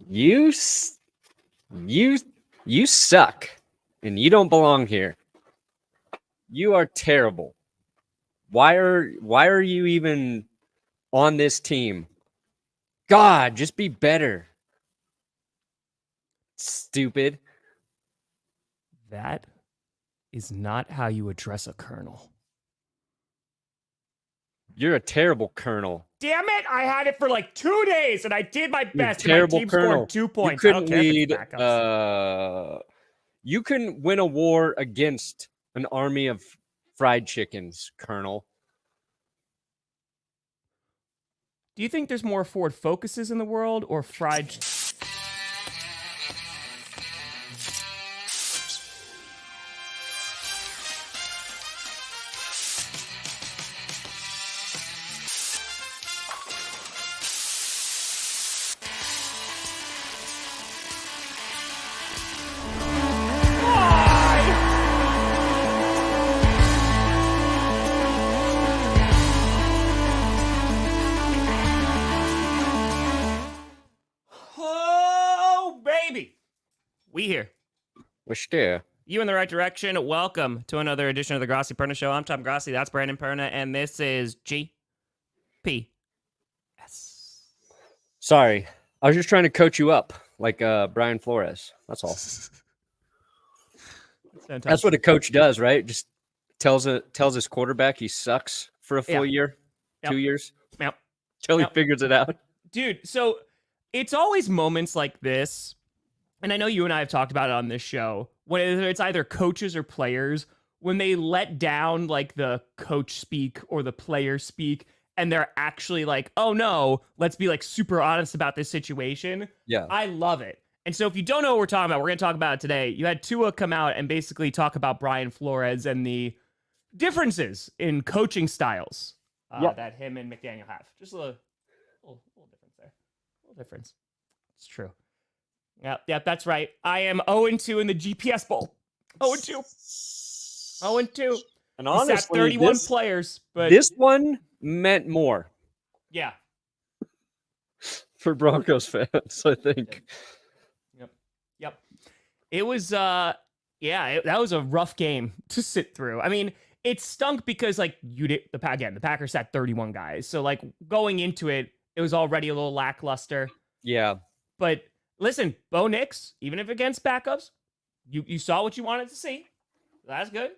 You suck, and you don't belong here. You are terrible. Why are you even on this team? God, just be better. Stupid. That is not how you address a colonel. You're a terrible colonel. Damn it! I had it for like 2 days, and I did my best. And my team colonel. scored 2 points. You I don't care if it's backups. You can win a war against an army of fried chickens, Colonel. Do you think there's more Ford Focuses in the world or fried? We here. We're still. You in the right direction. Welcome to another edition of the Grossi Perna Show. I'm Tom Grossi. That's Brandon Perna. And this is GP. Sorry. I was just trying to coach you up like Brian Flores. That's all. That's what a coach does, right? Just tells his quarterback he sucks for a full year, 2 years. Yep. Till he figures it out. Dude, so it's always moments like this. And I know you and I have talked about it on this show, when it's either coaches or players, when they let down like the coach speak or the player speak, and they're actually like, oh no, let's be like super honest about this situation. Yeah. I love it. And so if you don't know what we're talking about, we're going to talk about it today. You had Tua come out and basically talk about Brian Flores and the differences in coaching styles that him and McDaniel have. Just a little difference there. A little difference. It's true. Yep, that's right. I am 0-2 in the GPS Bowl. 0-2. 0-2. And honestly, sat 31 players, but this one meant more. Yeah. For Broncos fans, I think. Yep. It was that was a rough game to sit through. I mean, it stunk because like the Packers sat 31 guys. So like going into it, it was already a little lackluster. Yeah. But listen, Bo Nix, even if against backups, you saw what you wanted to see. That's good.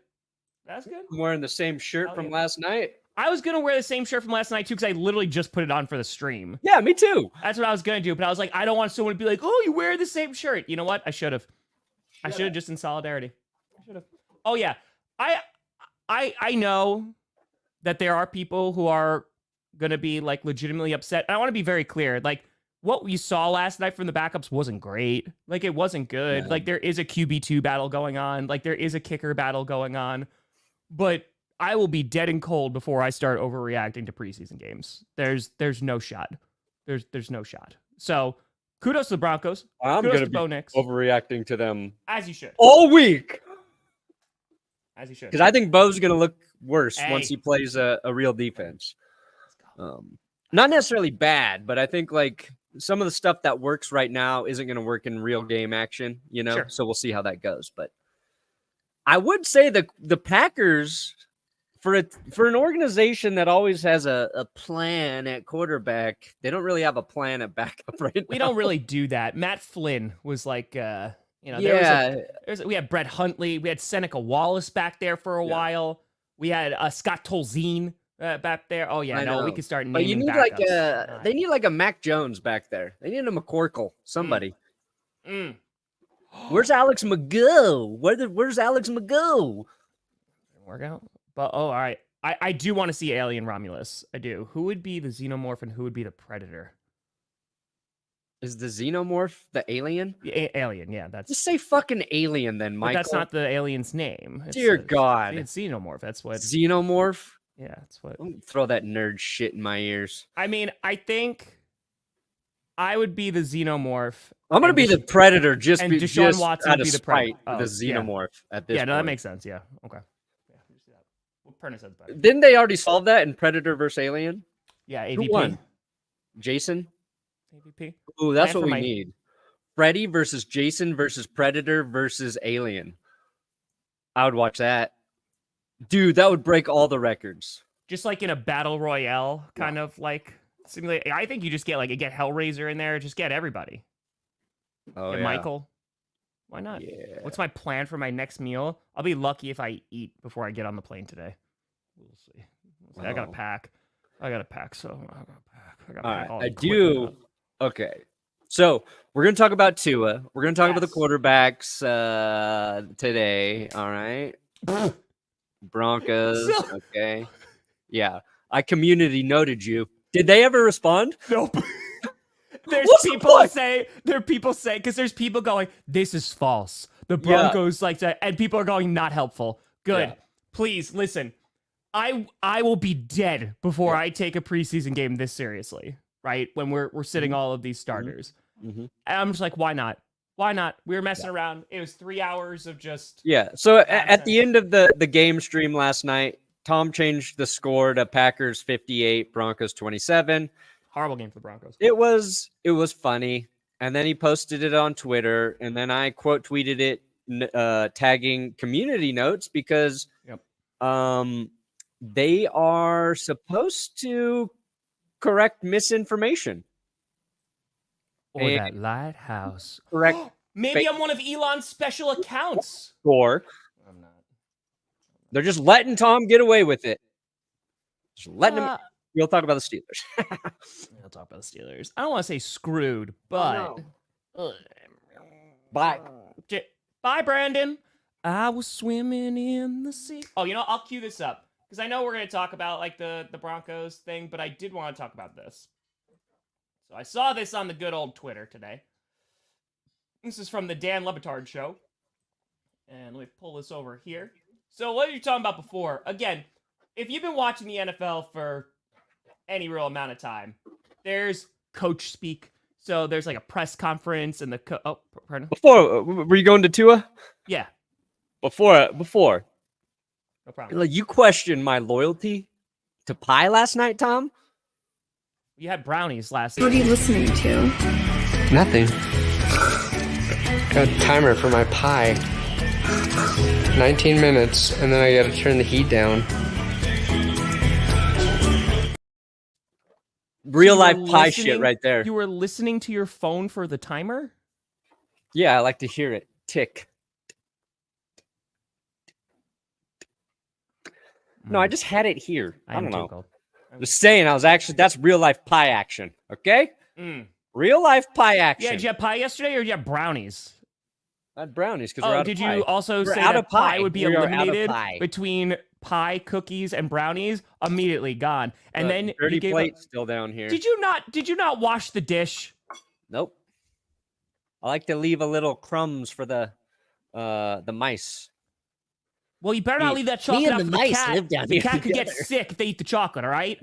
That's good. I'm wearing the same shirt from last night. I was going to wear the same shirt from last night, too, because I literally just put it on for the stream. Yeah, me too. That's what I was going to do. But I was like, I don't want someone to be like, oh, you wear the same shirt. You know what? I should have. I should have just in solidarity. I should have. Oh, yeah. I know that there are people who are going to be like legitimately upset. And I want to be very clear. Like, what we saw last night from the backups wasn't great. Like, it wasn't good. No. Like, there is a QB2 battle going on. Like, there is a kicker battle going on. But I will be dead and cold before I start overreacting to preseason games. There's no shot. There's no shot. So, kudos to the Broncos. I'm going to be Bo Nix. overreacting to them. As you should. All week. As you should. Because I think Bo's going to look worse once he plays a real defense. Not necessarily bad, but I think like some of the stuff that works right now isn't going to work in real game action, you know? Sure. So we'll see how that goes. But I would say the Packers, for an organization that always has a plan at quarterback, they don't really have a plan at backup right now. We don't really do that. Matt Flynn was like, we had Brett Huntley. We had Seneca Wallace back there for a while. We had Scott Tolzien back there. Oh, yeah, we could start naming but you need backups. they need like a Mac Jones back there. They need a McCorkle, somebody. Where's Alex McGough? Where's Alex McGough? Work out. But all right. I do want to see Alien Romulus. I do. Who would be the Xenomorph and who would be the Predator? Is the Xenomorph the alien? Alien, yeah. Just say fucking alien then, Michael. But that's not the alien's name. Dear God. It's Xenomorph. That's what. Xenomorph? Yeah, that's what. Don't throw that nerd shit in my ears. I mean, I think I would be the Xenomorph. I'm going to be the Predator just and Deshaun Watson would be the Predator. The Xenomorph at this point. Yeah, no, that makes sense. Yeah. Okay. Perna says better. Didn't they already solve that in Predator vs. Alien? Yeah, AVP. Who won? Jason? AVP. Ooh, that's what we need. Freddy versus Jason versus Predator versus Alien. I would watch that. Dude, that would break all the records. Just like in a battle royale kind of like simulate. I think you just get Hellraiser in there. Just get everybody. Oh, Get yeah. Michael. Why not? Yeah. What's my plan for my next meal? I'll be lucky if I eat before I get on the plane today. We'll see. I got to pack. So I got to pack. All right. I do. Okay. So we're going to talk about Tua. We're going to talk about the quarterbacks today. All right. Broncos. Okay. Yeah. I community noted you. Did they ever respond? Nope. There are people say, because there's people going, this is false. The Broncos like that. And people are going, not helpful. Good. Yeah. Please listen. I will be dead before I take a preseason game this seriously, right? When we're sitting all of these starters. Mm-hmm. And I'm just like, why not? Why not? We were messing around. It was 3 hours of just. Yeah. So at the end of the game stream last night, Tom changed the score to Packers 58, Broncos 27. Horrible game for the Broncos. It was funny. And then he posted it on Twitter. And then I quote tweeted it, tagging community notes because they are supposed to correct misinformation. Or that lighthouse. Correct. Maybe I'm one of Elon's special accounts. Or I'm not. They're just letting Tom get away with it. Just letting him. We'll talk about the Steelers. We'll talk about the Steelers. I don't want to say screwed, but bye. Bye, Brandon. I was swimming in the sea. Oh, I'll cue this up because I know we're going to talk about like the Broncos thing, but I did want to talk about this. So I saw this on the good old Twitter today. This is from the Dan Le Batard Show. And let me pull this over here. So what are you talking about before? Again, if you've been watching the NFL for any real amount of time, there's coach speak. So there's like a press conference and pardon? Before, were you going to Tua? Yeah. Before. No problem. Like, you questioned my loyalty to pie last night, Tom? You had brownies last night. What are you listening to? Nothing. Got a timer for my pie. 19 minutes, and then I gotta turn the heat down. Real life pie shit right there. You were listening to your phone for the timer? Yeah, I like to hear it tick. No, I just had it here. I don't know. Just saying, that's real life pie action. Okay? Real life pie action. Yeah, did you have pie yesterday or did you have brownies? I had brownies because we're out of pie. Did you also say that pie would be eliminated between pie, cookies, and brownies? Immediately gone. And then dirty plate still down here. Did you not wash the dish? Nope. I like to leave a little crumbs for the mice. Well, you better not leave that chocolate out for the cat. The cat could get sick if they eat the chocolate, all right?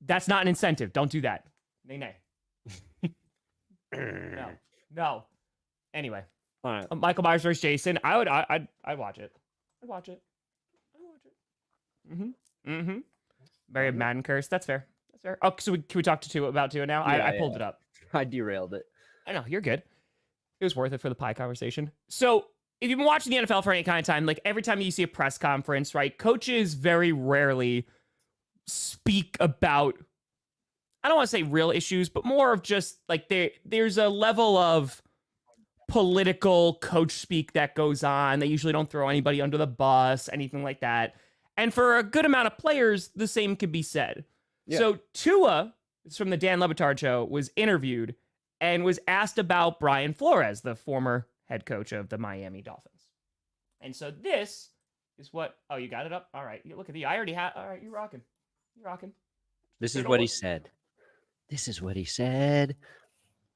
That's not an incentive. Don't do that. Nay. No. Anyway. All right. Michael Myers versus Jason. I'd watch it. I'd watch it. Mm-hmm. Barry Madden curse. That's fair. Oh, so can we talk about Tua now? I pulled it up. I derailed it. I know, you're good. It was worth it for the pie conversation. So, if you've been watching the NFL for any kind of time, like every time you see a press conference, right, coaches very rarely speak about, I don't want to say real issues, but more of just like there's a level of political coach speak that goes on. They usually don't throw anybody under the bus, anything like that. And for a good amount of players, the same could be said. Yeah. So Tua, it's from the Dan Le Batard Show, was interviewed and was asked about Brian Flores, the former head coach of the Miami Dolphins. And so this is what... Oh, you got it up? All right. Look at the... I already have... All right, you're rocking. This is what he said.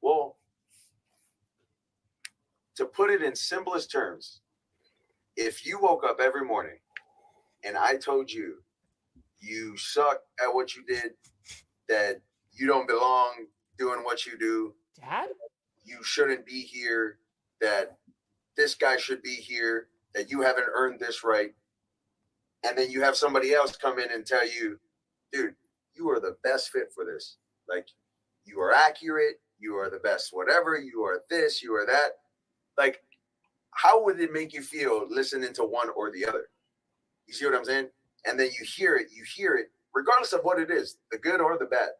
Well, to put it in simplest terms, if you woke up every morning and I told you you suck at what you did, that you don't belong doing what you do, Dad, you shouldn't be here, that this guy should be here, that you haven't earned this right, and then you have somebody else come in and tell you, dude, you are the best fit for this. Like, you are accurate, you are the best, whatever, you are this, you are that. Like, how would it make you feel listening to one or the other? You see what I'm saying? And then you hear it, regardless of what it is, the good or the bad.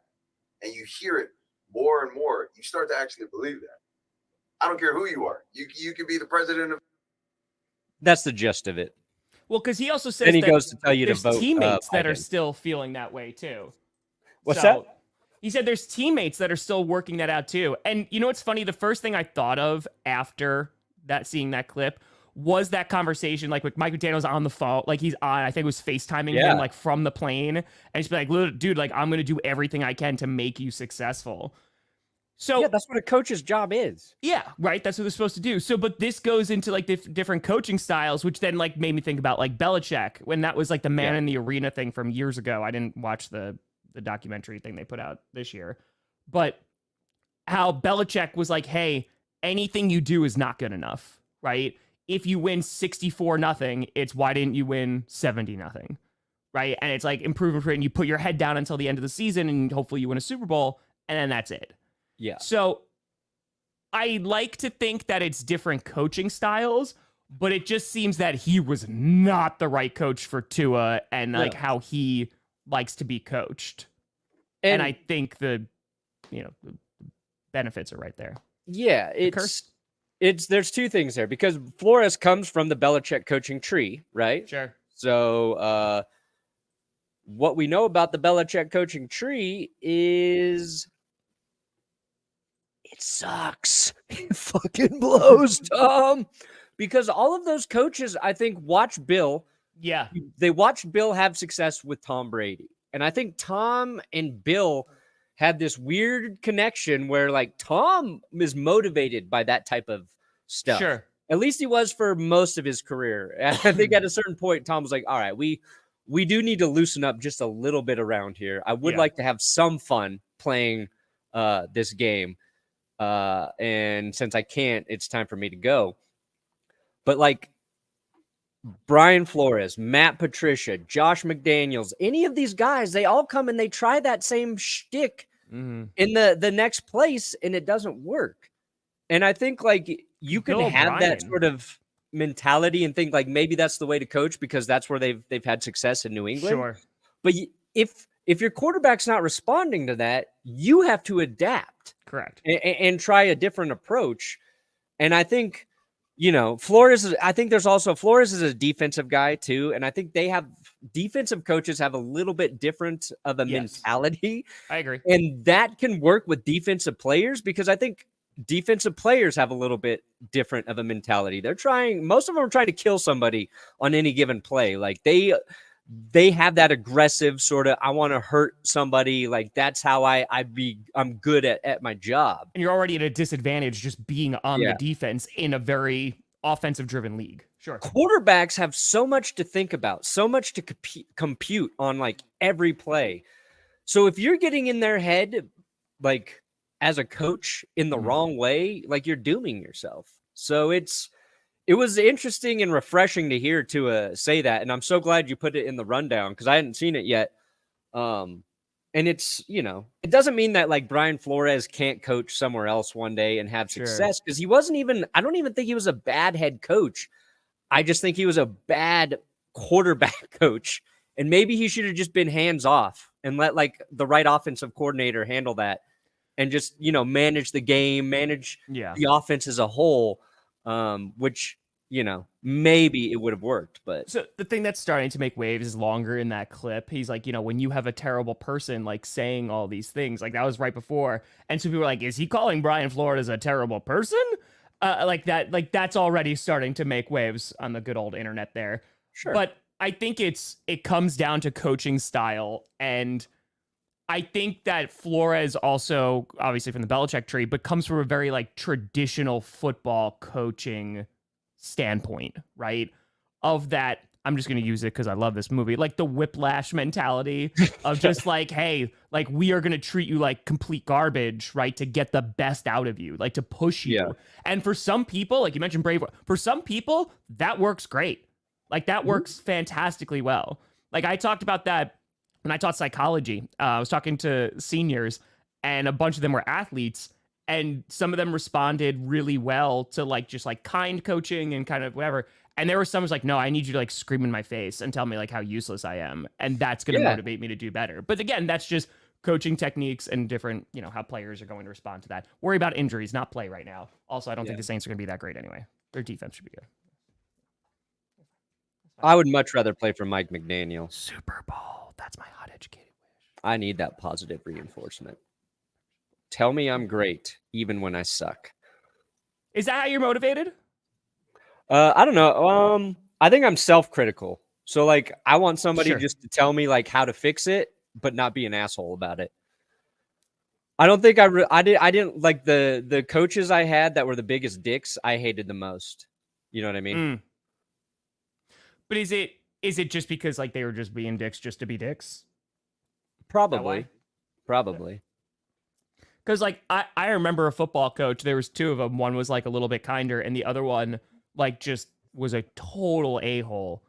And you hear it more and more. You start to actually believe that. I don't care who you are. You could be the president of. That's the gist of it. Well, because he also says Then he that goes to tell you to there's vote. teammates that are Biden. still feeling that way too. What's that? He said there's teammates that are still working that out too. And you know what's funny? The first thing I thought of after that, seeing that clip, was that conversation, like with Mike McDaniel's on the phone, like he's on, I think it was FaceTiming him like from the plane, and he's like, dude, like I'm gonna do everything I can to make you successful. So yeah, that's what a coach's job is. Yeah, right. That's what they're supposed to do. So, but this goes into like different coaching styles, which then like made me think about like Belichick, when that was like the man in the arena thing from years ago. I didn't watch the documentary thing they put out this year, but how Belichick was like, hey, anything you do is not good enough, right? If you win 64-0, it's why didn't you win 70-0, right? And it's like improvement rate, and you put your head down until the end of the season, and hopefully you win a Super Bowl, and then that's it. Yeah. So I like to think that it's different coaching styles, but it just seems that he was not the right coach for Tua and like how he likes to be coached. And I think the benefits are right there. Yeah, there's two things there, because Flores comes from the Belichick coaching tree, right? Sure. So what we know about the Belichick coaching tree is it sucks. It fucking blows, Tom. Because all of those coaches, I think, watch Bill. Yeah. They watched Bill have success with Tom Brady. And I think Tom and Bill had this weird connection where like Tom is motivated by that type of stuff. Sure. At least he was for most of his career. I think at a certain point, Tom was like, all right, we do need to loosen up just a little bit around here. I would like to have some fun playing this game. And since I can't, it's time for me to go. But like Brian Flores, Matt Patricia, Josh McDaniels, any of these guys, they all come and they try that same shtick in the next place, and it doesn't work. And I think like you can have that sort of mentality and think like maybe that's the way to coach because that's where they've had success in New England. Sure. But if your quarterback's not responding to that, you have to adapt. Correct. And try a different approach. And I think, Flores is a defensive guy too. And I think defensive coaches have a little bit different of a mentality. I agree. And that can work with defensive players because I think defensive players have a little bit different of a mentality. Most of them are trying to kill somebody on any given play. Like they have that aggressive sort of, I want to hurt somebody. Like that's how I'm good at my job. And you're already at a disadvantage just being on the defense in a very offensive driven league. Sure. Quarterbacks have so much to think about, so much to compute on like every play. So if you're getting in their head, like as a coach in the wrong way, like you're dooming yourself. So it was interesting and refreshing to hear Tua say that. And I'm so glad you put it in the rundown because I hadn't seen it yet. And it's, it doesn't mean that like Brian Flores can't coach somewhere else one day and have success because he wasn't even, I don't even think he was a bad head coach. I just think he was a bad quarterback coach. And maybe he should have just been hands off and let like the right offensive coordinator handle that and just, manage the game, manage the offense as a whole. Which, maybe it would have worked, but so the thing that's starting to make waves is longer in that clip. He's like, when you have a terrible person like saying all these things, like that was right before. And so people were like, is he calling Brian Flores a terrible person? Like that's already starting to make waves on the good old internet there. Sure. But I think it comes down to coaching style. And I think that Flores also, obviously from the Belichick tree, but comes from a very like traditional football coaching standpoint, right? Of that, I'm just going to use it because I love this movie, like the Whiplash mentality of just like, hey, like we are going to treat you like complete garbage, right? To get the best out of you, like to push you. Yeah. And for some people, like you mentioned Brave, for some people, that works great. Like that works fantastically well. Like I talked about that when I taught psychology. I was talking to seniors and a bunch of them were athletes. And some of them responded really well to like just like kind coaching and kind of whatever. And there were some who's like, no, I need you to like scream in my face and tell me like how useless I am. And that's going to motivate me to do better. But again, that's just coaching techniques and different, how players are going to respond to that. Worry about injuries, not play right now. Also, I don't think the Saints are going to be that great anyway. Their defense should be good. I would much rather play for Mike McDaniel. Super Bowl. That's my hot educated wish. I need that positive reinforcement. Tell me I'm great, even when I suck. Is that how you're motivated? I don't know. I think I'm self-critical. So, like, I want somebody just to tell me, like, how to fix it, but not be an asshole about it. I don't think I didn't like the coaches I had that were the biggest dicks. I hated the most. You know what I mean? But is it just because like they were just being dicks just to be dicks? Probably. Because like I remember a football coach. There was two of them. One was like a little bit kinder, and the other one like just was a total a-hole,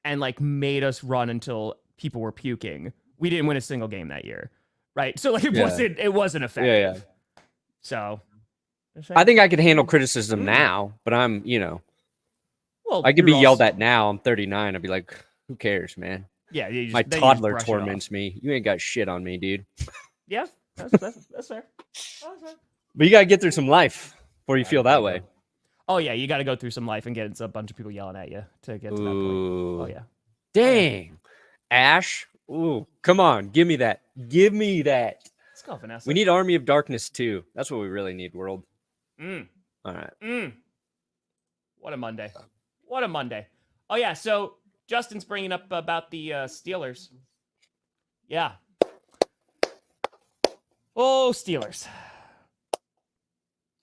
and like made us run until people were puking. We didn't win a single game that year, right? So like it wasn't effective. Yeah. So I think I could handle criticism now, but I'm well, I could be yelled at now. I'm 39. I'd be like, who cares, man? Yeah, my toddler torments me. You ain't got shit on me, dude. Yeah, that's fair. That's fair. But you gotta get through some life before you feel that way. Oh yeah, you got to go through some life and get a bunch of people yelling at you to get to that point. Oh yeah. Dang, Ash. Ooh, come on, give me that. Give me that. Let's go, Vanessa. We need Army of Darkness too. That's what we really need, world. All right. What a Monday. What a Monday. Oh, yeah. So Justin's bringing up about the Steelers. Yeah. Oh, Steelers.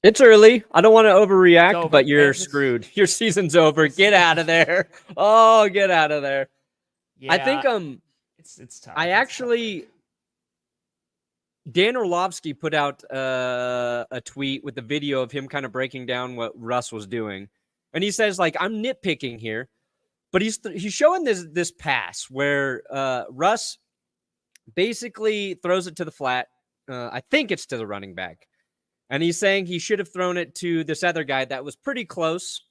It's early. I don't want to overreact, but you're screwed. Your season's over. Get out of there. Oh, get out of there. Yeah, I think it's tough. I actually Dan Orlovsky put out a tweet with the video of him kind of breaking down what Russ was doing. And he says, like, I'm nitpicking here, but he's showing this pass where Russ basically throws it to the flat. I think it's to the running back. And he's saying he should have thrown it to this other guy that was pretty close.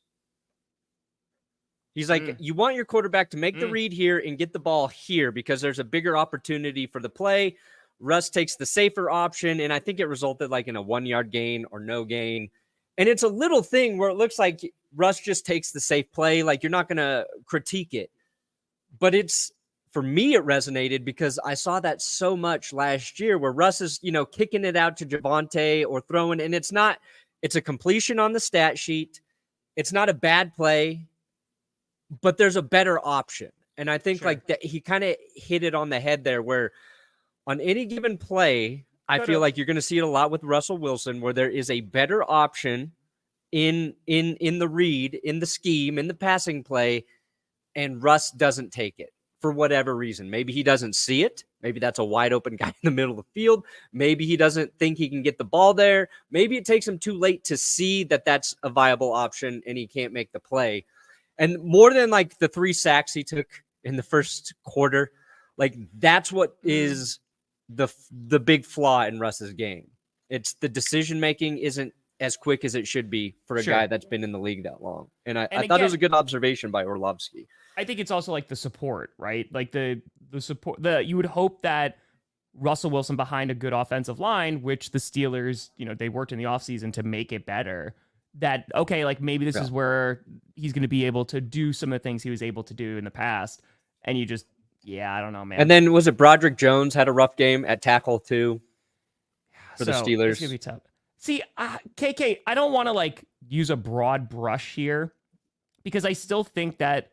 He's like, you want your quarterback to make the read here and get the ball here because there's a bigger opportunity for the play. Russ takes the safer option, and I think it resulted like in a 1-yard gain or no gain. And it's a little thing where it looks like Russ just takes the safe play. Like, you're not going to critique it. But for me, it resonated because I saw that so much last year where Russ is, kicking it out to Javonte or throwing, and it's a completion on the stat sheet. It's not a bad play, but there's a better option. And I think like that he kind of hit it on the head there where on any given play, I feel like you're going to see it a lot with Russell Wilson where there is a better option in the read, in the scheme, in the passing play, and Russ doesn't take it for whatever reason. Maybe he doesn't see it. Maybe that's a wide open guy in the middle of the field. Maybe he doesn't think he can get the ball there. Maybe it takes him too late to see that that's a viable option and he can't make the play. And more than like the 3 sacks he took in the first quarter, like that's what is the big flaw in Russ's game. It's the decision-making isn't as quick as it should be for a guy that's been in the league that long. And I thought it was a good observation by Orlovsky. I think it's also like the support, right? Like the support, you would hope that Russell Wilson behind a good offensive line, which the Steelers, they worked in the offseason to make it better, that, okay, like maybe this is where he's going to be able to do some of the things he was able to do in the past. And you just, I don't know, man. And then was it Broderick Jones had a rough game at tackle too for the Steelers? It's going to be tough. See, KK, I don't want to like use a broad brush here because I still think that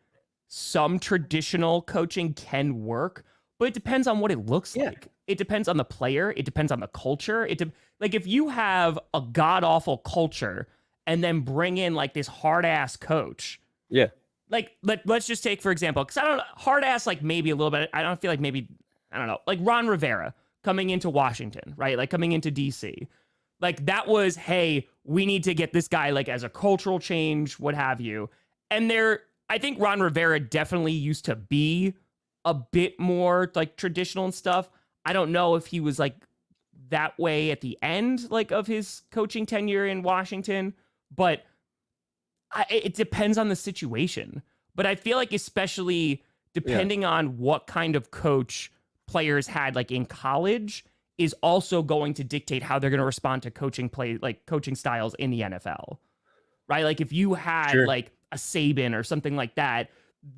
some traditional coaching can work, but it depends on what it looks like. It depends on the player. It depends on the culture. Like if you have a god awful culture and then bring in like this hard ass coach. Yeah. Like let's just take for example, because I don't hard ass like maybe a little bit. I don't feel like maybe I don't know, like Ron Rivera coming into Washington, right? Like coming into DC. Like that was, hey, we need to get this guy like as a cultural change, what have you. And I think Ron Rivera definitely used to be a bit more like traditional and stuff. I don't know if he was like that way at the end, like, of his coaching tenure in Washington, but it depends on the situation. But I feel like especially depending on what kind of coach players had, like, in college, is also going to dictate how they're going to respond to coaching styles in the NFL, right? Like, if you had like a Saban or something like that,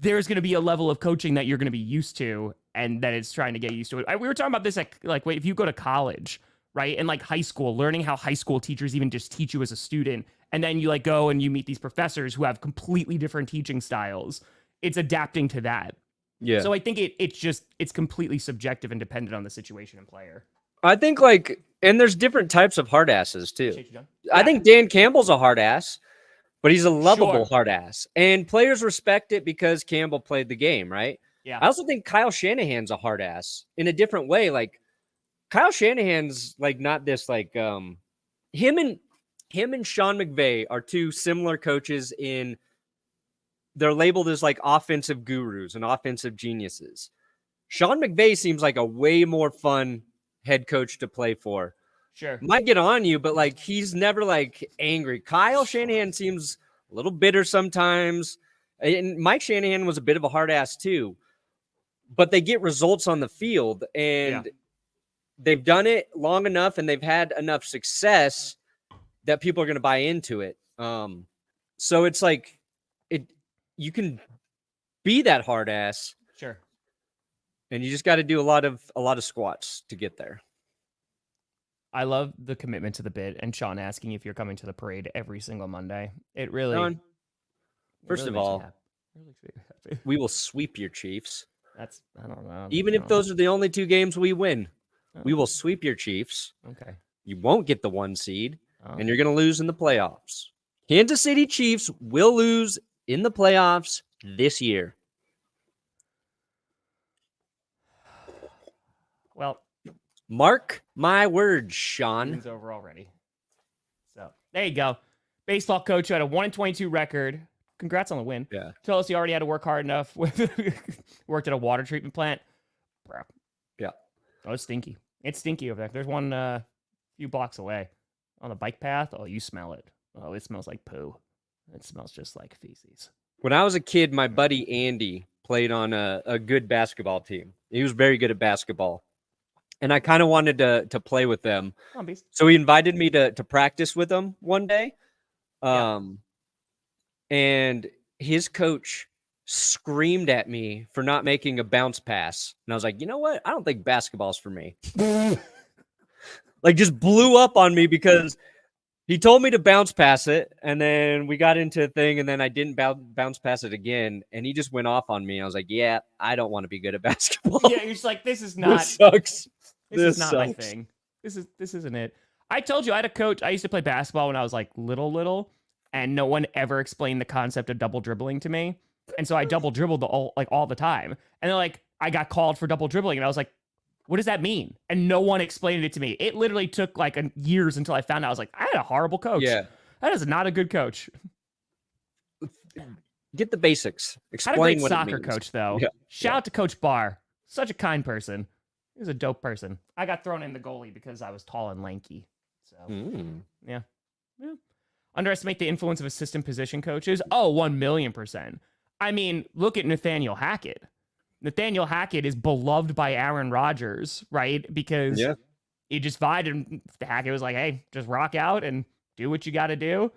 there's going to be a level of coaching that you're going to be used to, and that it's trying to get used to it. We were talking about this if you go to college, right, and like high school, learning how high school teachers even just teach you as a student, and then you like go and you meet these professors who have completely different teaching styles. It's adapting to that. Yeah. So I think it's completely subjective and dependent on the situation and player. I think and there's different types of hard asses too. I think Dan Campbell's a hard ass, but he's a lovable hard ass, and players respect it because Campbell played the game, right? Yeah. I also think Kyle Shanahan's a hard ass in a different way. Like, Kyle Shanahan's like not this like him and Sean McVay are two similar coaches in they're labeled as like offensive gurus and offensive geniuses. Sean McVay seems like a way more fun head coach to play for. Sure. Might get on you, but like he's never like angry. Kyle Shanahan seems a little bitter sometimes. And Mike Shanahan was a bit of a hard ass too. But they get results on the field, and they've done it long enough and they've had enough success that people are going to buy into it. So it's like you can be that hard ass. Sure. And you just got to do a lot of squats to get there. I love the commitment to the bit, and Sean asking if you're coming to the parade every single Monday. It really. Sean, first of all, we will sweep your Chiefs. I don't know. Even if those are the only two games we win, we will sweep your Chiefs. Okay. You won't get the 1 seed, and you're going to lose in the playoffs. Kansas City Chiefs will lose in the playoffs this year. Well, mark my words, Sean. It's over already. So there you go. Baseball coach who had a 1-22 record. Congrats on the win. Yeah. Told us he already had to work hard enough. Worked at a water treatment plant. Bro. Yeah. Oh, it's stinky. It's stinky over there. There's one few blocks away on the bike path. Oh, you smell it. Oh, it smells like poo. It smells just like feces. When I was a kid, my buddy Andy played on a good basketball team. He was very good at basketball. And I kind of wanted to play with them. So he invited me to practice with them one day. And his coach screamed at me for not making a bounce pass. And I was like, you know what? I don't think basketball's for me. Like, just blew up on me because he told me to bounce pass it. And then we got into a thing, and then I didn't bounce pass it again. And he just went off on me. I was like, yeah, I don't want to be good at basketball. Yeah, you're just like, this is not. This sucks. This is not my thing. This isn't it. I told you I had a coach. I used to play basketball when I was like little, and no one ever explained the concept of double dribbling to me. And so I double dribbled all the time. And they're like, I got called for double dribbling, and I was like, what does that mean? And no one explained it to me. It literally took like years until I found out. I was like, I had a horrible coach. Yeah, that is not a good coach. Get the basics. Explain what it means. Had a great soccer coach though. Yeah. Shout out to Coach Barr. Such a kind person. He was a dope person. I got thrown in the goalie because I was tall and lanky. So, yeah. Underestimate the influence of assistant position coaches? Oh, 1,000,000%. I mean, look at Nathaniel Hackett. Nathaniel Hackett is beloved by Aaron Rodgers, right? Because he just vibed, and Hackett was like, hey, just rock out and do what you got to do.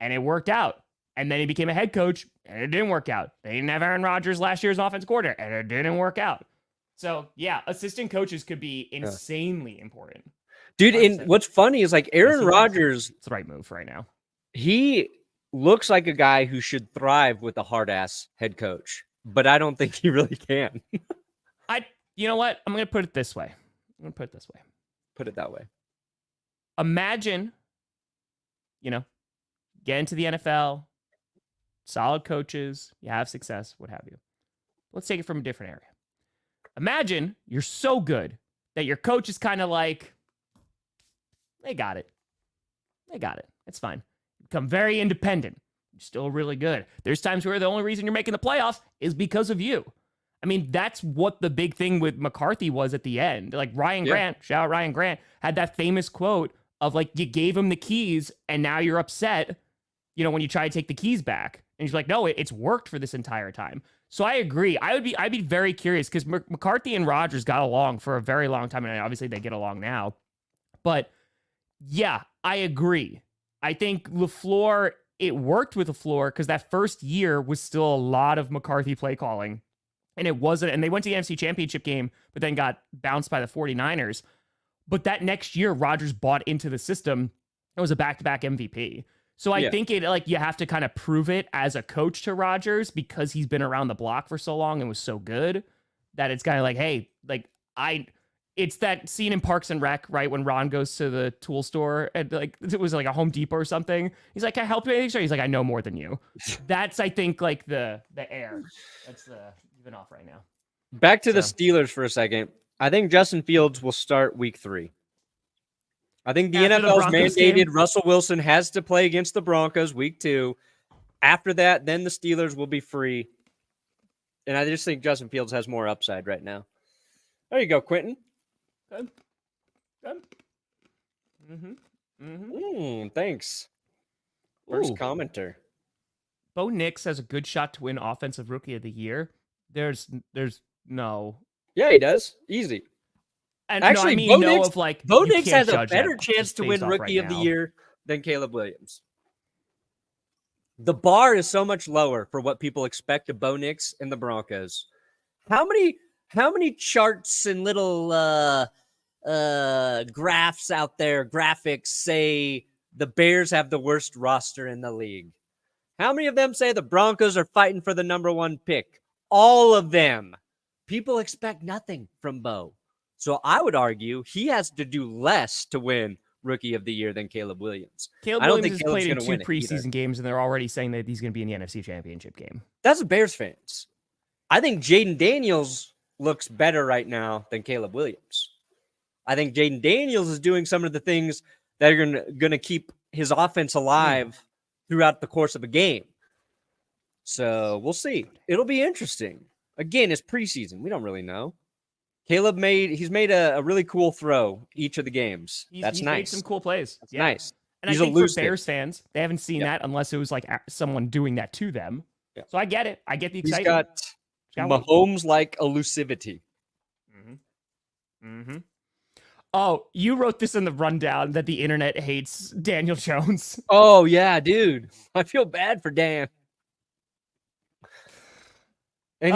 And it worked out. And then he became a head coach, and it didn't work out. They didn't have Aaron Rodgers last year as offensive coordinator, and it didn't work out. So, yeah, assistant coaches could be insanely important. Dude, and what's funny is like Aaron Rodgers. It's the right move right now. He looks like a guy who should thrive with a hard-ass head coach, but I don't think he really can. You know what? I'm going to put it this way. Put it that way. Imagine, get into the NFL, solid coaches, you have success, what have you. Let's take it from a different area. Imagine you're so good that your coach is kind of like, they got it. It's fine. Become very independent. You're still really good. There's times where the only reason you're making the playoffs is because of you. I mean, that's what the big thing with McCarthy was at the end. Like Ryan Grant, shout out Ryan Grant, had that famous quote of like, you gave him the keys and now you're upset, when you try to take the keys back. And he's like, no, it's worked for this entire time. So I agree. I'd be very curious because McCarthy and Rodgers got along for a very long time. And obviously they get along now. But yeah, I agree. I think LaFleur, it worked with LaFleur because that first year was still a lot of McCarthy play calling. And it wasn't, and they went to the NFC Championship game, but then got bounced by the 49ers. But that next year, Rodgers bought into the system. It was a back-to-back MVP. So I think you have to kind of prove it as a coach to Rodgers because he's been around the block for so long and was so good that it's kind of like, hey, it's that scene in Parks and Rec, right? When Ron goes to the tool store and it was like a Home Depot or something. He's like, can I help you? He's like, I know more than you. That's, I think, like the air. That's even off right now. Back to the Steelers for a second. I think Justin Fields will start week 3. I think the NFL's mandated Russell Wilson has to play against the Broncos week 2. After that, then the Steelers will be free. And I just think Justin Fields has more upside right now. There you go, Quentin. Good. Thanks. First commenter. Bo Nix has a good shot to win Offensive Rookie of the Year. There's no. Yeah, he does. Easy. And actually, Bo Nix has a better chance to win Rookie of the Year than Caleb Williams. The bar is so much lower for what people expect of Bo Nix and the Broncos. How many charts and little graphs out there, graphics say the Bears have the worst roster in the league? How many of them say the Broncos are fighting for the number 1 pick? All of them. People expect nothing from Bo. So I would argue he has to do less to win Rookie of the Year than Caleb Williams. Caleb Williams has played in 2 preseason games, and they're already saying that he's going to be in the NFC Championship game. That's the Bears fans. I think Jayden Daniels looks better right now than Caleb Williams. I think Jayden Daniels is doing some of the things that are going to keep his offense alive throughout the course of a game. So we'll see. It'll be interesting. Again, it's preseason. We don't really know. Caleb he's made a really cool throw each of the games. That's nice. Made some cool plays. That's nice. And he's I think for Bears fans, they haven't seen that unless it was like someone doing that to them. Yeah. So I get it. I get the excitement. He's got Mahomes-like elusivity. Oh, you wrote this in the rundown that the internet hates Daniel Jones. Oh, yeah, dude. I feel bad for Dan. And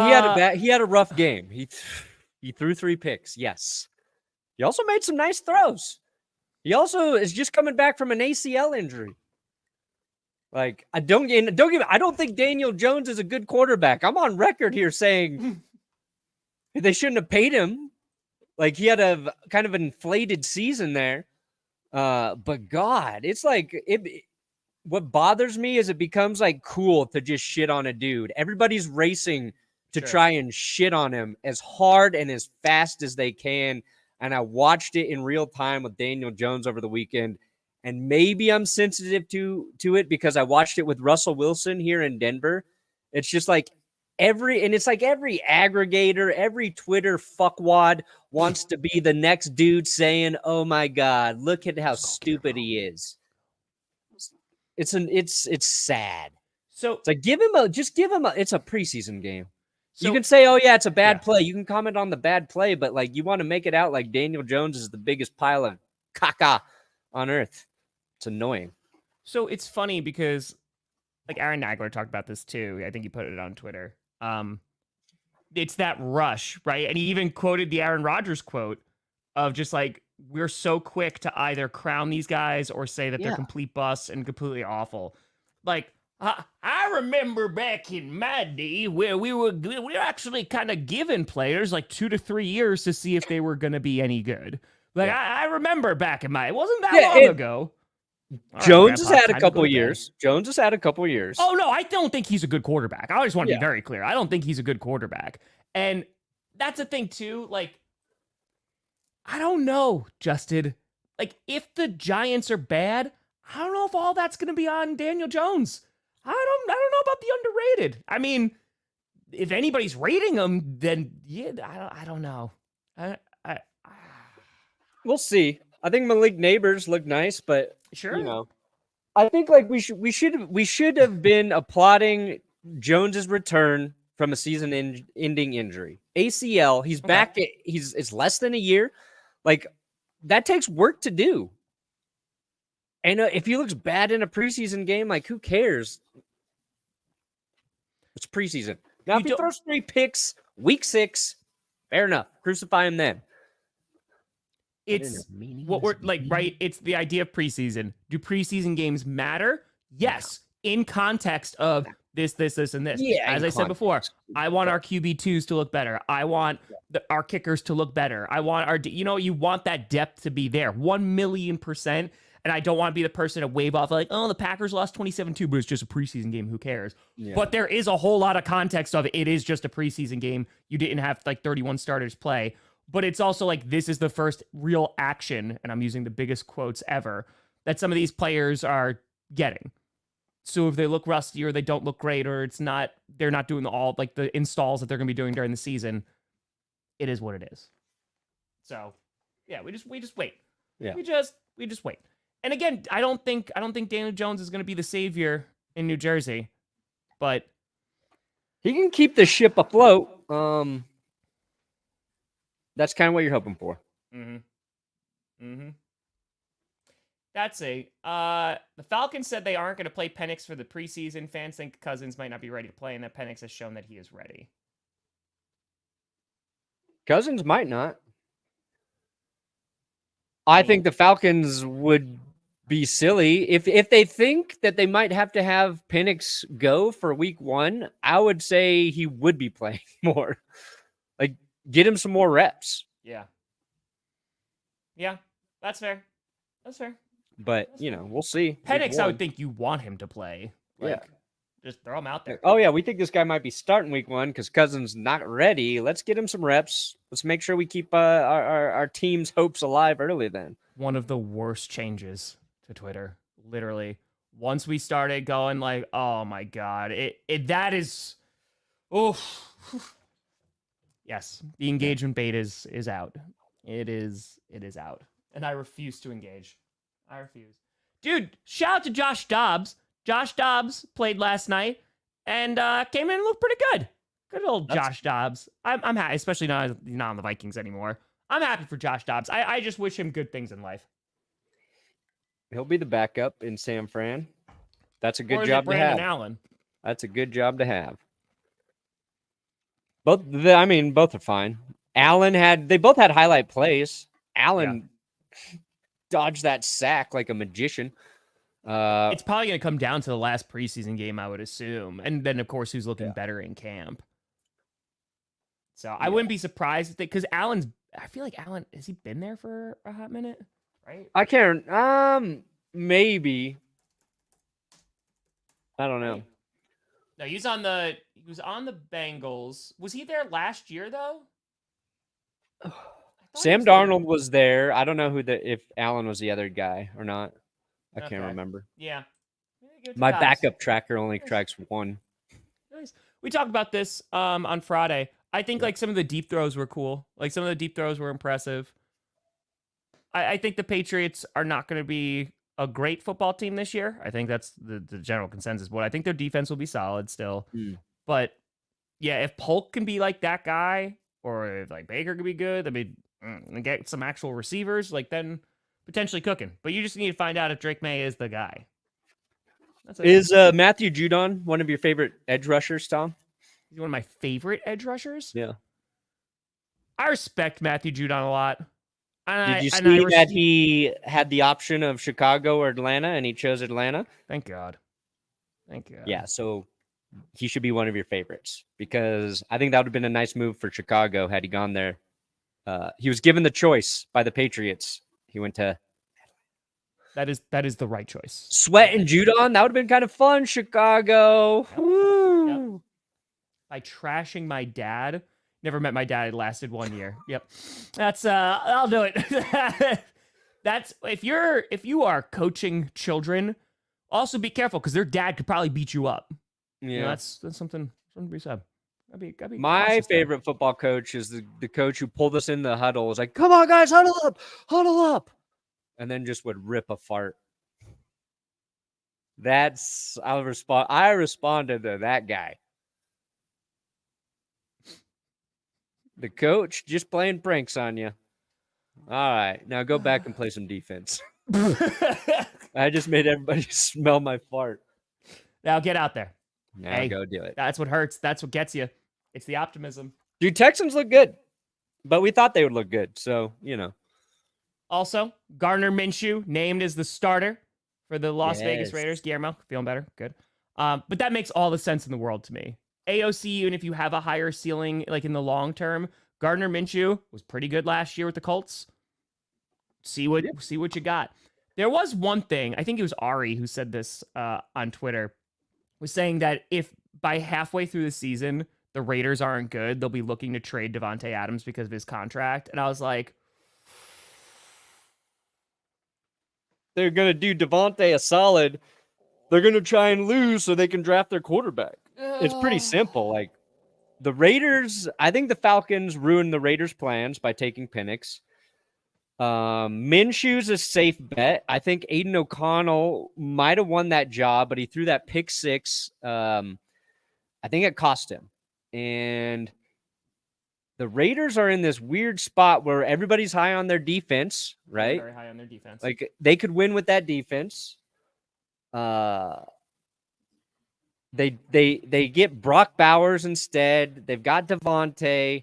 he had a rough game. He threw 3 picks. Yes. He also made some nice throws. He also is just coming back from an ACL injury. Like, I don't think Daniel Jones is a good quarterback. I'm on record here saying they shouldn't have paid him. Like, he had a kind of an inflated season there. But God, it's like what bothers me is it becomes like cool to just shit on a dude. Everybody's racing to try and shit on him as hard and as fast as they can. And I watched it in real time with Daniel Jones over the weekend. And maybe I'm sensitive to it because I watched it with Russell Wilson here in Denver. It's just like every aggregator, every Twitter fuckwad wants to be the next dude saying, "Oh my God, look at how stupid he is." It's sad. So it's like give him it's a preseason game. So, you can say, "Oh yeah, it's a bad play." You can comment on the bad play, but like you want to make it out like Daniel Jones is the biggest pile of caca on earth. It's annoying. So it's funny because like Aaron Nagler talked about this too. I think he put it on Twitter. It's that rush, right? And he even quoted the Aaron Rodgers quote of just like, we're so quick to either crown these guys or say that they're complete busts and completely awful. Like, I remember back in my day where we were actually kind of giving players like 2 to 3 years to see if they were going to be any good. Like, I remember back in it wasn't that long ago. Jones has had a couple years. Oh, no, I don't think he's a good quarterback. I just want to be very clear. I don't think he's a good quarterback. And that's the thing, too. Like, I don't know, Justin. Like, if the Giants are bad, I don't know if all that's going to be on Daniel Jones. I don't know about the underrated. I mean, if anybody's rating him, then yeah, I don't know. We'll see. I think Malik Neighbors looked nice, but Sure. I think like we should have been applauding Jones's return from a season-ending injury. ACL. He's back. It's less than a year. Like that takes work to do. And if he looks bad in a preseason game, like who cares? It's preseason. Now, if he throws 3 picks, week 6, fair enough. Crucify him then. It's what we're like, right? It's the idea of preseason. Do preseason games matter? Yes, in context of this, and this. Yeah, as I said before, I want our QB2s to look better. I want our kickers to look better. I want you want that depth to be there, 1,000,000%. And I don't want to be the person to wave off like, oh, the Packers lost 27-2, but it's just a preseason game. Who cares? Yeah. But there is a whole lot of context of it is just a preseason game. You didn't have like 31 starters play. But it's also like this is the first real action, and I'm using the biggest quotes ever, that some of these players are getting. So if they look rusty or they don't look great or they're not doing all like the installs that they're going to be doing during the season, it is what it is. So, yeah, we just wait. Yeah. We just wait. And again, I don't think Daniel Jones is going to be the savior in New Jersey, but he can keep the ship afloat. That's kind of what you're hoping for. That's the Falcons said they aren't going to play Penix for the preseason. Fans think Cousins might not be ready to play, and that Penix has shown that he is ready. Cousins might not. I think the Falcons would be silly if they think that they might have to have Penix go for week 1. I would say he would be playing more. Like, get him some more reps. Yeah, that's fair. But we'll see. Penix, I would think you want him to play. Just throw him out there. Oh yeah, we think this guy might be starting week 1 because Cousins not ready. Let's get him some reps. Let's make sure we keep our team's hopes alive early. Then one of the worst changes to Twitter, literally. Once we started going like, oh my god, that is, yes, the engagement bait is out. It is out, and I refuse to engage. I refuse. Dude, shout out to Josh Dobbs. Josh Dobbs played last night and came in and looked pretty good. Good old Josh Dobbs. I'm happy, especially not on the Vikings anymore. I'm happy for Josh Dobbs. I just wish him good things in life. He'll be the backup in San Fran. That's a good or is job it Brandon to have. Allen? That's a good job to have. Both are fine. They both had highlight plays. Allen dodged that sack like a magician. It's probably going to come down to the last preseason game, I would assume. And then, of course, who's looking better in camp. So I wouldn't be surprised because I feel like Allen, has he been there for a hot minute? Right? I can't. Maybe. I don't know. No, he was on the Bengals. Was he there last year though? Sam Darnold was there. I don't know if Allen was the other guy or not. I can't remember. Yeah. My backup tracker only tracks 1. Nice. We talked about this on Friday. I think like some of the deep throws were cool. Like some of the deep throws were impressive. I think the Patriots are not going to be a great football team this year. I think that's the general consensus. But I think their defense will be solid still. But yeah, if Polk can be like that guy, or if like Baker can be good, I mean, and get some actual receivers, like then potentially cooking. But you just need to find out if Drake May is the guy. Is Matthew Judon one of your favorite edge rushers, Tom? He's one of my favorite edge rushers. Yeah. I respect Matthew Judon a lot. Did you see that he had the option of Chicago or Atlanta, and he chose Atlanta? Thank God. Yeah, so he should be one of your favorites because I think that would have been a nice move for Chicago had he gone there. He was given the choice by the Patriots. He went to That is the right choice. Sweat and Judon, that would have been kind of fun, Chicago. Yep. Woo. By trashing my dad. Never met my dad. It lasted 1 year. Yep. That's I'll do it. That's if you are coaching children, also be careful because their dad could probably beat you up. Yeah. You know, that's something to be said. Gotta be My cautious there. favorite football coach is the coach who pulled us in the huddle. Was like, come on, guys, huddle up. And then just would rip a fart. I responded to that guy. The coach just playing pranks on you. All right, now go back and play some defense. I just made everybody smell my fart. Now get out there. Now Hey, go do it. That's what hurts. That's what gets you. It's the optimism. Dude, Texans look good, but we thought they would look good. So, Also, Gardner Minshew named as the starter for the Las Vegas Yes. Raiders. Guillermo, feeling better? Good. But that makes all the sense in the world to me. AOC, even if you have a higher ceiling, like in the long term, Gardner Minshew was pretty good last year with the Colts. See what you got. There was one thing, I think it was Ari who said this on Twitter, was saying that if by halfway through the season the Raiders aren't good, they'll be looking to trade Davante Adams because of his contract. And I was like, they're going to do Davante a solid. They're going to try and lose so they can draft their quarterback. It's pretty simple. Like the Raiders, I think the Falcons ruined the Raiders' plans by taking Penix. Minshew's a safe bet. I think Aiden O'Connell might have won that job, but he threw that pick six. I think it cost him. And the Raiders are in this weird spot where everybody's high on their defense, right? Very high on their defense. Like they could win with that defense. They get Brock Bowers instead. They've got Davante.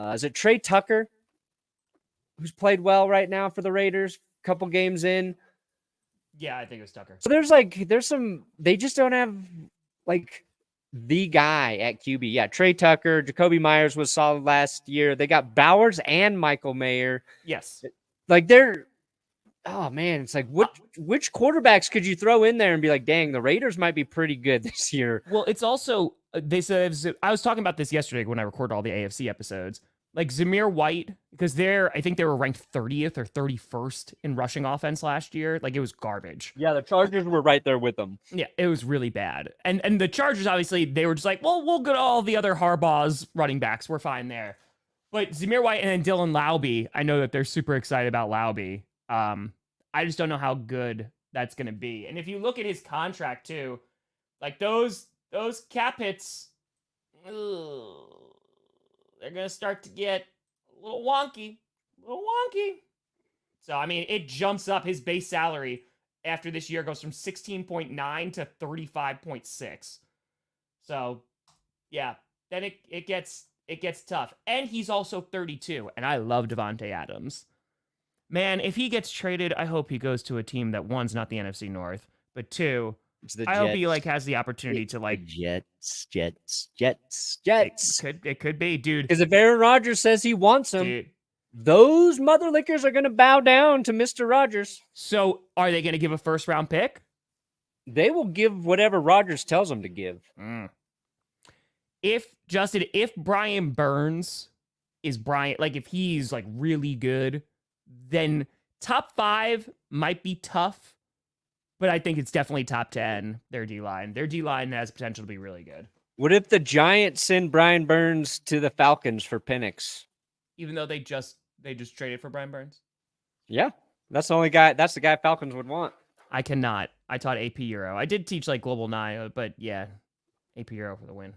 Is it Trey Tucker who's played well right now for the Raiders? Couple games in. Yeah, I think it was Tucker. So there's some. They just don't have like the guy at QB. Yeah, Trey Tucker, Jacoby Myers was solid last year. They got Bowers and Michael Mayer. Yes. Like they're. Oh man, it's like which quarterbacks could you throw in there and be like, dang, the Raiders might be pretty good this year. Well, it's also they said I was talking about this yesterday when I recorded all the AFC episodes. Like Zamir White, because I think they were ranked 30th or 31st in rushing offense last year. Like it was garbage. Yeah, the Chargers were right there with them. Yeah, it was really bad. And the Chargers, obviously, they were just like, well, we'll go to all the other Harbaugh's running backs. We're fine there. But Zamir White and then Dylan Laube, I know that they're super excited about Laube. I just don't know how good that's going to be. And if you look at his contract too, like those cap hits, they're going to start to get a little wonky. So, I mean, it jumps up. His base salary after this year goes from 16.9 to 35.6. So, yeah, then it gets tough. And he's also 32, and I love Davante Adams. Man, if he gets traded, I hope he goes to a team that one's not the NFC North, but two, I hope he has the opportunity to Jets. It could be, dude. Because if Aaron Rodgers says he wants him, Dude. those mother lickers are going to bow down to Mr. Rodgers. So, are they going to give a first round pick? They will give whatever Rodgers tells them to give. If Brian Burns is if he's like really good, then top 5 might be tough, but I think it's definitely top 10. Their D-line has potential to be really good. What if the Giants send Brian Burns to the Falcons for Penix? Even though they just traded for Brian Burns? Yeah, that's the only guy. That's the guy Falcons would want. I cannot. I taught AP Euro. I did teach like Global 9, but yeah, AP Euro for the win.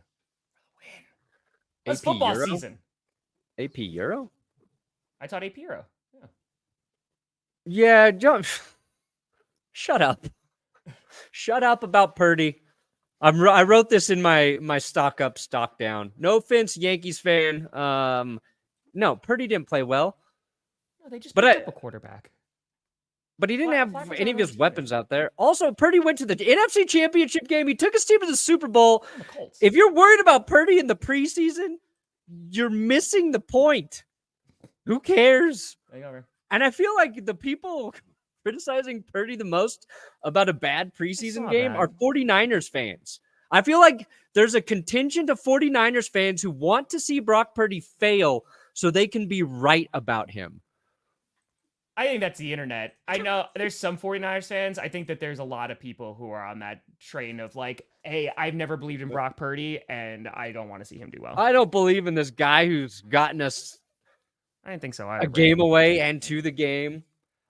It's football Euro? season. AP Euro? I taught AP Euro. Yeah, John. Shut up. Shut up about Purdy. I wrote this in my stock up, stock down. No offense, Yankees fan. No, Purdy didn't play well. No, they just picked up a quarterback. But he didn't have any of his weapons out there. Also, Purdy went to the NFC Championship game. He took his team to the Super Bowl. If you're worried about Purdy in the preseason, you're missing the point. Who cares? And I feel like the people criticizing Purdy the most about a bad preseason game are 49ers fans. I feel like there's a contingent of 49ers fans who want to see Brock Purdy fail so they can be right about him. I think that's the internet. I know there's some 49ers fans. I think that there's a lot of people who are on that train of like, hey, I've never believed in Brock Purdy, and I don't want to see him do well. I don't believe in this guy who's gotten us I didn't think so either. a game away and to the game.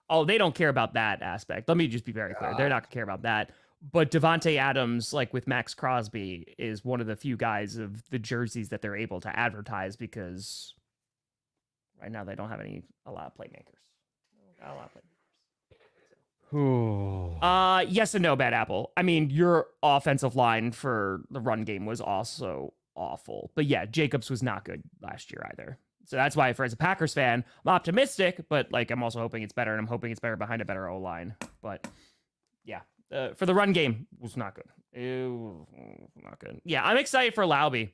Oh, they don't care about that aspect. Let me just be very clear. They're not going to care about that. But Davante Adams, like with Max Crosby, is one of the few guys of the jerseys that they're able to advertise because right now they don't have a lot of playmakers. Not a lot of playmakers. Yes and no, Bad Apple. I mean, your offensive line for the run game was also awful. But yeah, Jacobs was not good last year either. So that's why, as a Packers fan, I'm optimistic, but like I'm also hoping it's better, and I'm hoping it's better behind a better O-line. But yeah, for the run game, it was not good. It was not good. Yeah, I'm excited for Lauby.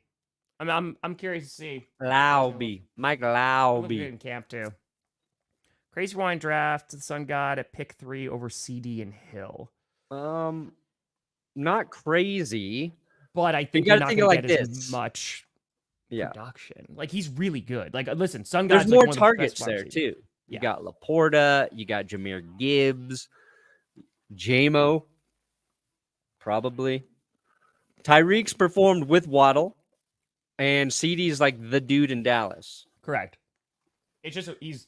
I'm curious to see Mike Look Lauby. good in camp too. Crazy Wine draft the Sun God at pick 3 over CD and Hill. Not crazy. But I think You you're gotta not think going of to like get this. as much Yeah. production. Like he's really good. Like listen, Sun God's There's like more one of the targets best wide there receivers. too. You Yeah. got Laporta, you got Jameer Gibbs, JMO, probably. Tyreek's performed with Waddle, and CD's like the dude in Dallas. Correct. It's just he's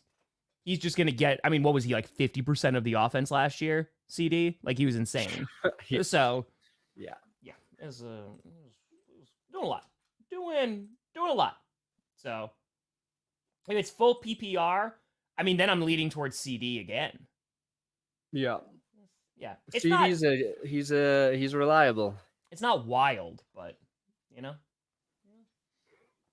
just going to get. I mean, what was he like 50% of the offense last year? CD, like he was insane. Yeah. So Yeah. it was doing a lot, doing a lot. So if it's full PPR, I mean, then I'm leading towards CD again. Yeah. Yeah, it's not. He's reliable. It's not wild, but you know.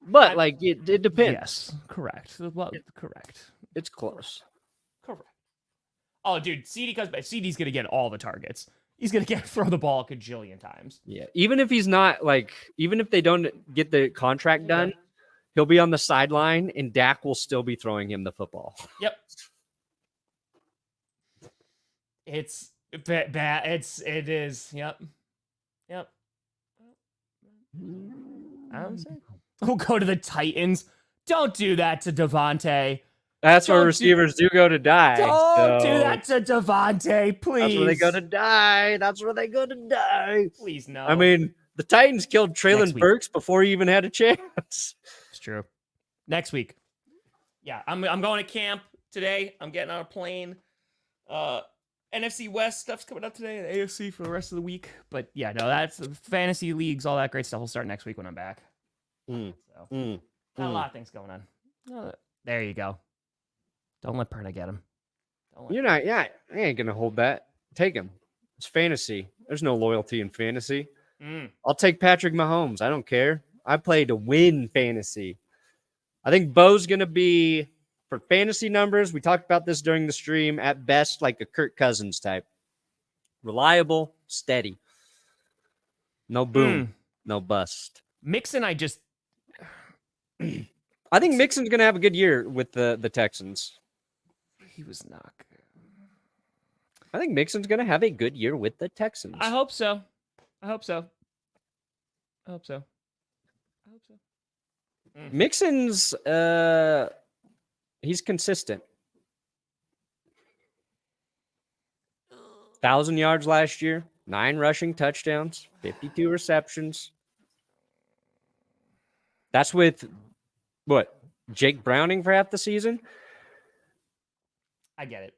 But like it depends. Yes, correct. Well, correct. It's close. Correct. Oh, dude, CD's gonna get all the targets. He's gonna throw the ball a cajillion times. Yeah. Even if he's not even if they don't get the contract done, he'll be on the sideline and Dak will still be throwing him the football. Yep. It's bad. It is. Yep. I'm saying. Oh, go to the Titans. Don't do that to Davante. That's where receivers do go to die. Don't do that to Davante, please. That's where they go to die. That's where they go to die. Please, no. I mean, the Titans killed Traylon Burks before he even had a chance. It's true. Next week. Yeah, I'm going to camp today. I'm getting on a plane. NFC West stuff's coming up today, and AFC for the rest of the week. But yeah, no, that's fantasy leagues, all that great stuff will start next week when I'm back. Got a lot of things going on. There you go. Don't let Perna get him. You're not. Yeah, I ain't gonna hold that. Take him. It's fantasy. There's no loyalty in fantasy. I'll take Patrick Mahomes. I don't care. I play to win fantasy. I think Bo's gonna be for fantasy numbers. We talked about this during the stream. At best, like a Kirk Cousins type. Reliable, steady. No boom, no bust. Mixon, I think Mixon's gonna have a good year with the Texans. He was not good. I think Mixon's gonna have a good year with the Texans. I hope so. Mixon's he's consistent. 1,000 yards last year, 9 rushing touchdowns, 52 receptions. That's with what? Jake Browning for half the season? I get it.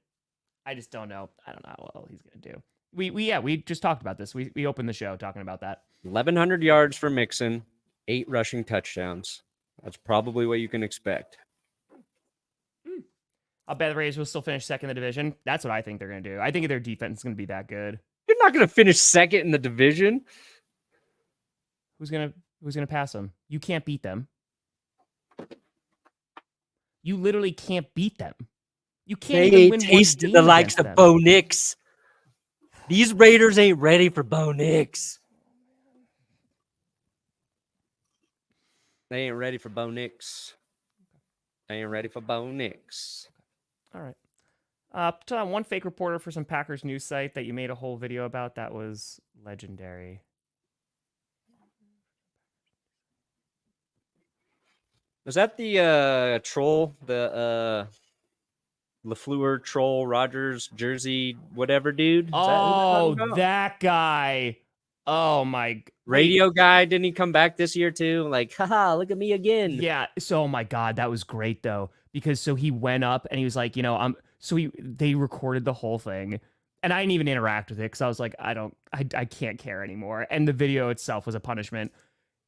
I just don't know. I don't know how well he's gonna do. We just talked about this. We opened the show talking about that. 1,100 yards for Mixon, 8 rushing touchdowns. That's probably what you can expect. I'll bet the Raiders will still finish second in the division. That's what I think they're going to do. I think their defense is going to be that good. You're not going to finish second in the division. Who's going to pass them? You can't beat them. You literally can't beat them. You can't They even win ain't tasted the one game likes against of them. Bo Nix. These Raiders ain't ready for Bo Nix. They ain't ready for Bo Nix. They ain't ready for Bo Nix. All right. Put on one fake reporter for some Packers news site that you made a whole video about. That was legendary. Was that the troll? The LaFleur, Troll, Rogers, Jersey, whatever dude. Is Oh, that that guy. Oh my. radio guy? Didn't he come back this year too? Like, haha, look at me again. Yeah. So, oh my God, that was great though, because so he went up and he was like, they recorded the whole thing, and I didn't even interact with it because I was like, I can't care anymore. And the video itself was a punishment.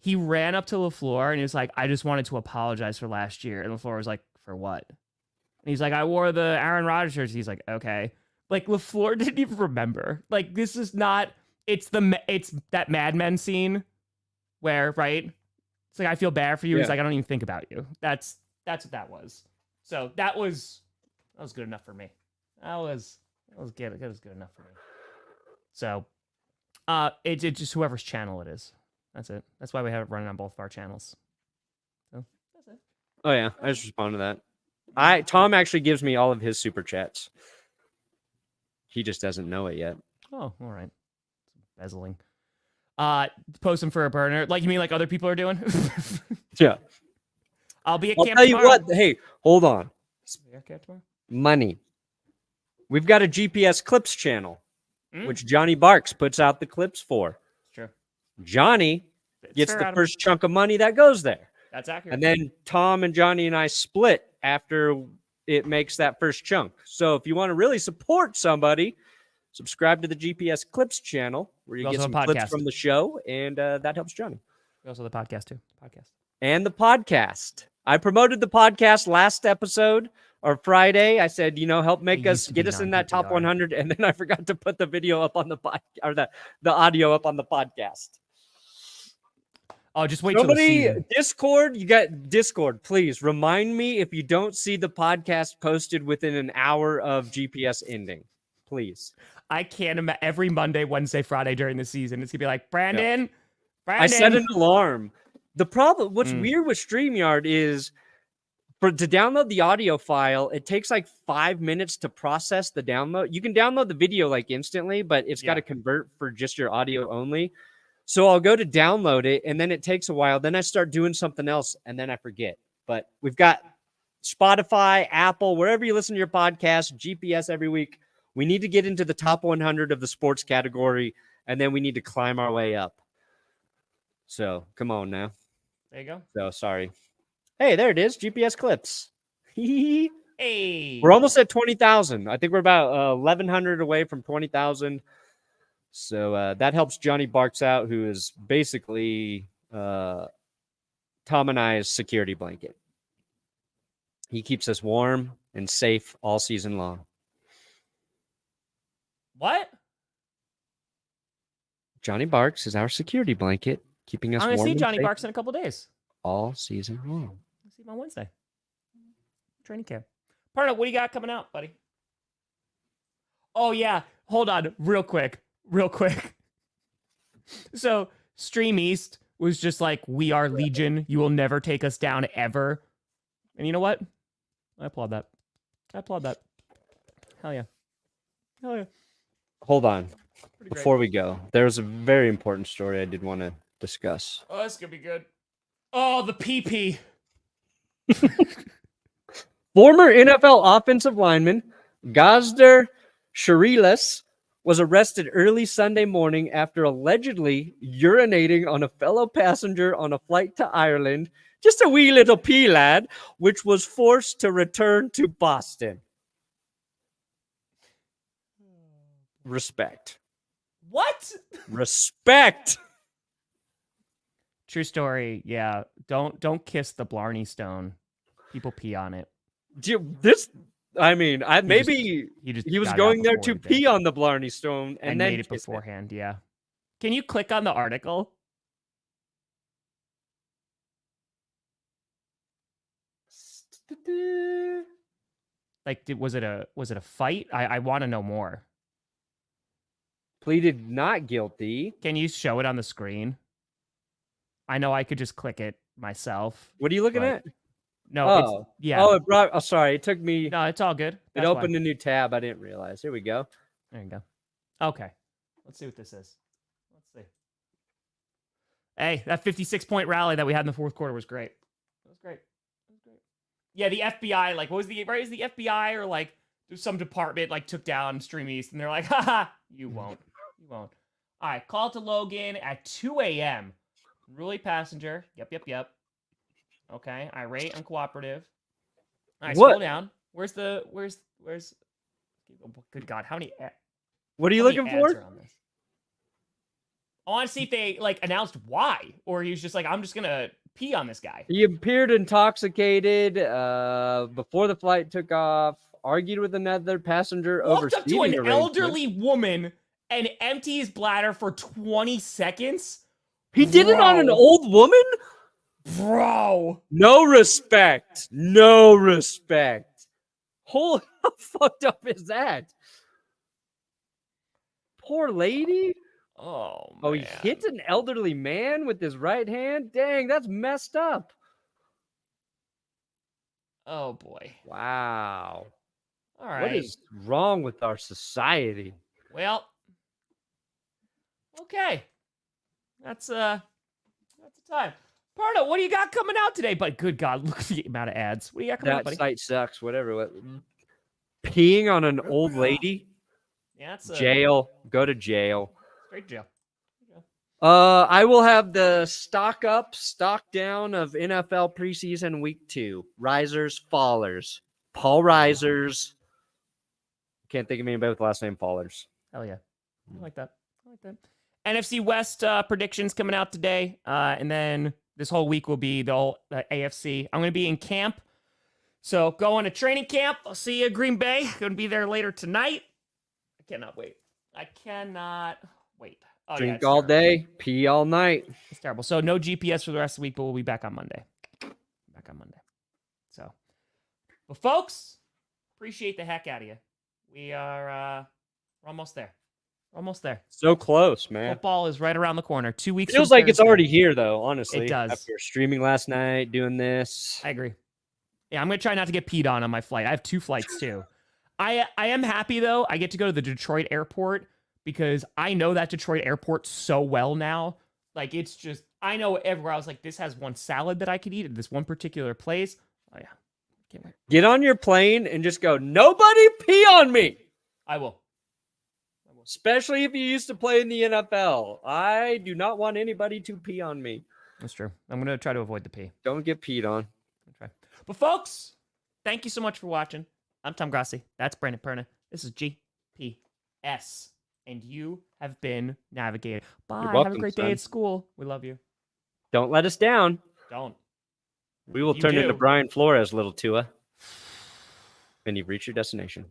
He ran up to LaFleur and he was like, I just wanted to apologize for last year. And LaFleur was like, for what? And he's like, I wore the Aaron Rodgers jersey. He's like, okay. Like, LaFleur didn't even remember. Like, this is not, it's that Mad Men scene where, right? It's like, I feel bad for you. Yeah. He's like, I don't even think about you. That's what that was. So that was good enough for me. That was good. That was good enough for me. So, it's just whoever's channel it is. That's it. That's why we have it running on both of our channels. So that's it. Oh yeah, I just respond to that. Tom actually gives me all of his super chats. He just doesn't know it yet. Oh, all right. Bezzling. Post them for a burner. Like, you mean like other people are doing? Yeah. I'll be at I'll camp tell you tomorrow. what. Hey, hold on. Be at camp tomorrow? Money. We've got a GPS clips channel, Mm. which Johnny Barks puts out the clips for. True. Johnny It's gets fair, the Adam. first chunk of money that goes there. That's accurate. And then Tom and Johnny and I split after it makes that first chunk. So if you want to really support somebody, subscribe to the GPS Clips channel where you We get also some have a clips podcast. from the show, and that helps Johnny. Also the podcast too. And the podcast. I promoted the podcast last episode or Friday. I said, help make It used us to get be us in that top non-PPR. 100, and then I forgot to put the video up on the or the audio up on the podcast. Oh, just wait till the Somebody, season. Discord, you got Discord. Please remind me if you don't see the podcast posted within an hour of GPS ending. Please. I can't imagine every Monday, Wednesday, Friday during the season. It's gonna be like, Brandon. I set an alarm. The problem, what's Mm. weird with StreamYard is to download the audio file, it takes like 5 minutes to process the download. You can download the video like instantly, but it's got to convert for just your audio only. So I'll go to download it, and then it takes a while. Then I start doing something else, and then I forget. But we've got Spotify, Apple, wherever you listen to your podcast, GPS every week. We need to get into the top 100 of the sports category, and then we need to climb our way up. So come on now. There you go. So sorry. Hey, there it is. GPS clips. Hey. We're almost at 20,000. I think we're about 1,100 away from 20,000. So that helps Johnny Barks out, who is basically Tom and I's security blanket. He keeps us warm and safe all season long. What? Johnny Barks is our security blanket, keeping us I'm warm gonna see and Johnny safe Barks in a couple days. all season long. I'll see him on Wednesday. Training camp. Parno, what do you got coming out, buddy? Oh yeah, hold on, real quick. So Stream East was just like, we are Legion. You will never take us down ever. And you know what? I applaud that. Hell yeah. Hold on. Pretty great. Before we go, there's a very important story I did want to discuss. Oh, this is gonna be good. Oh, the PP. Former NFL offensive lineman Gardner Minshew was arrested early Sunday morning after allegedly urinating on a fellow passenger on a flight to Ireland, just a wee little pea lad, which was forced to return to Boston. Respect. What? Respect. True story. Yeah. Don't kiss the Blarney Stone. People pee on it. Maybe he was got it going out there before to he did. pee on the Blarney Stone and then made it kissed beforehand. Yeah. Can you click on the article? Like, was it a fight? I want to know more. Pleaded not guilty. Can you show it on the screen? I know I could just click it myself. What are you looking but- at? No, Oh, it's, yeah. Oh, it brought. Oh, sorry. It took me. No, it's all good. It That's why. opened a new tab. I didn't realize. Here we go. There you go. Okay. Let's see what this is. Let's see. Hey, that 56-point rally that we had in the fourth quarter was great. That was great. Yeah, the FBI, like, what was the, right? Is the FBI or like some department like took down Stream East, and they're like, haha, you won't. You won't. All right, call to Logan at 2 a.m. Really passenger. Yep. Okay, irate, uncooperative. All right, What? scroll down. Where's good God, how many What are you how many looking ads for? are on this? I want to see if they like announced why, or he was just like, I'm just gonna pee on this guy. He appeared intoxicated before the flight took off, argued with another passenger over Walked up to seating an arrangements. elderly woman and emptied his bladder for 20 seconds. He did it on an Bro. old woman? Bro. No respect. No respect. Holy, how fucked up is that? Poor lady. Oh, man. Oh, he hit an elderly man with his right hand? Dang, that's messed up. Oh, boy. Wow. All right. What is wrong with our society? Well, okay. That's the time. Pardo, what do you got coming out today? But good God, look at the amount of ads. What do you got coming out, That buddy? site sucks. Whatever. Peeing on an old lady? Yeah, it's Jail. Go to jail. straight jail. I will have the stock up, stock down of NFL preseason week 2. Risers, fallers. Paul Risers. Can't think of anybody with the last name Fallers. Hell yeah. I like that. NFC West predictions coming out today. And then this whole week will be the whole AFC. I'm going to be in camp. So going to training camp. I'll see you at Green Bay. Going to be there later tonight. I cannot wait. Oh, Drink it's all terrible. day, pee all night. It's terrible. So no GPS for the rest of the week, but we'll be back on Monday. So, but folks, appreciate the heck out of you. We are we're almost there. So close, man. Football is right around the corner. 2 weeks. Feels from like it's Thursday. already here, though, honestly. It does. After streaming last night, doing this. I agree. Yeah, I'm going to try not to get peed on my flight. I have 2 flights, too. I am happy, though. I get to go to the Detroit airport because I know that Detroit airport so well now. Like, it's just, I know everywhere. I was like, this has one salad that I could eat at this one particular place. Oh, yeah. Can't wait. Get on your plane and just go, nobody pee on me. I will. Especially if you used to play in the NFL. I do not want anybody to pee on me. That's true. I'm going to try to avoid the pee. Don't get peed on. I'll try. But, folks, thank you so much for watching. I'm Tom Grossi. That's Brandon Perna. This is GPS. And you have been navigated. Bye. You're welcome, Have a great son. day at school. We love you. Don't let us down. Don't. We will You turn do. into Brian Flores, little Tua. And you've reached your destination.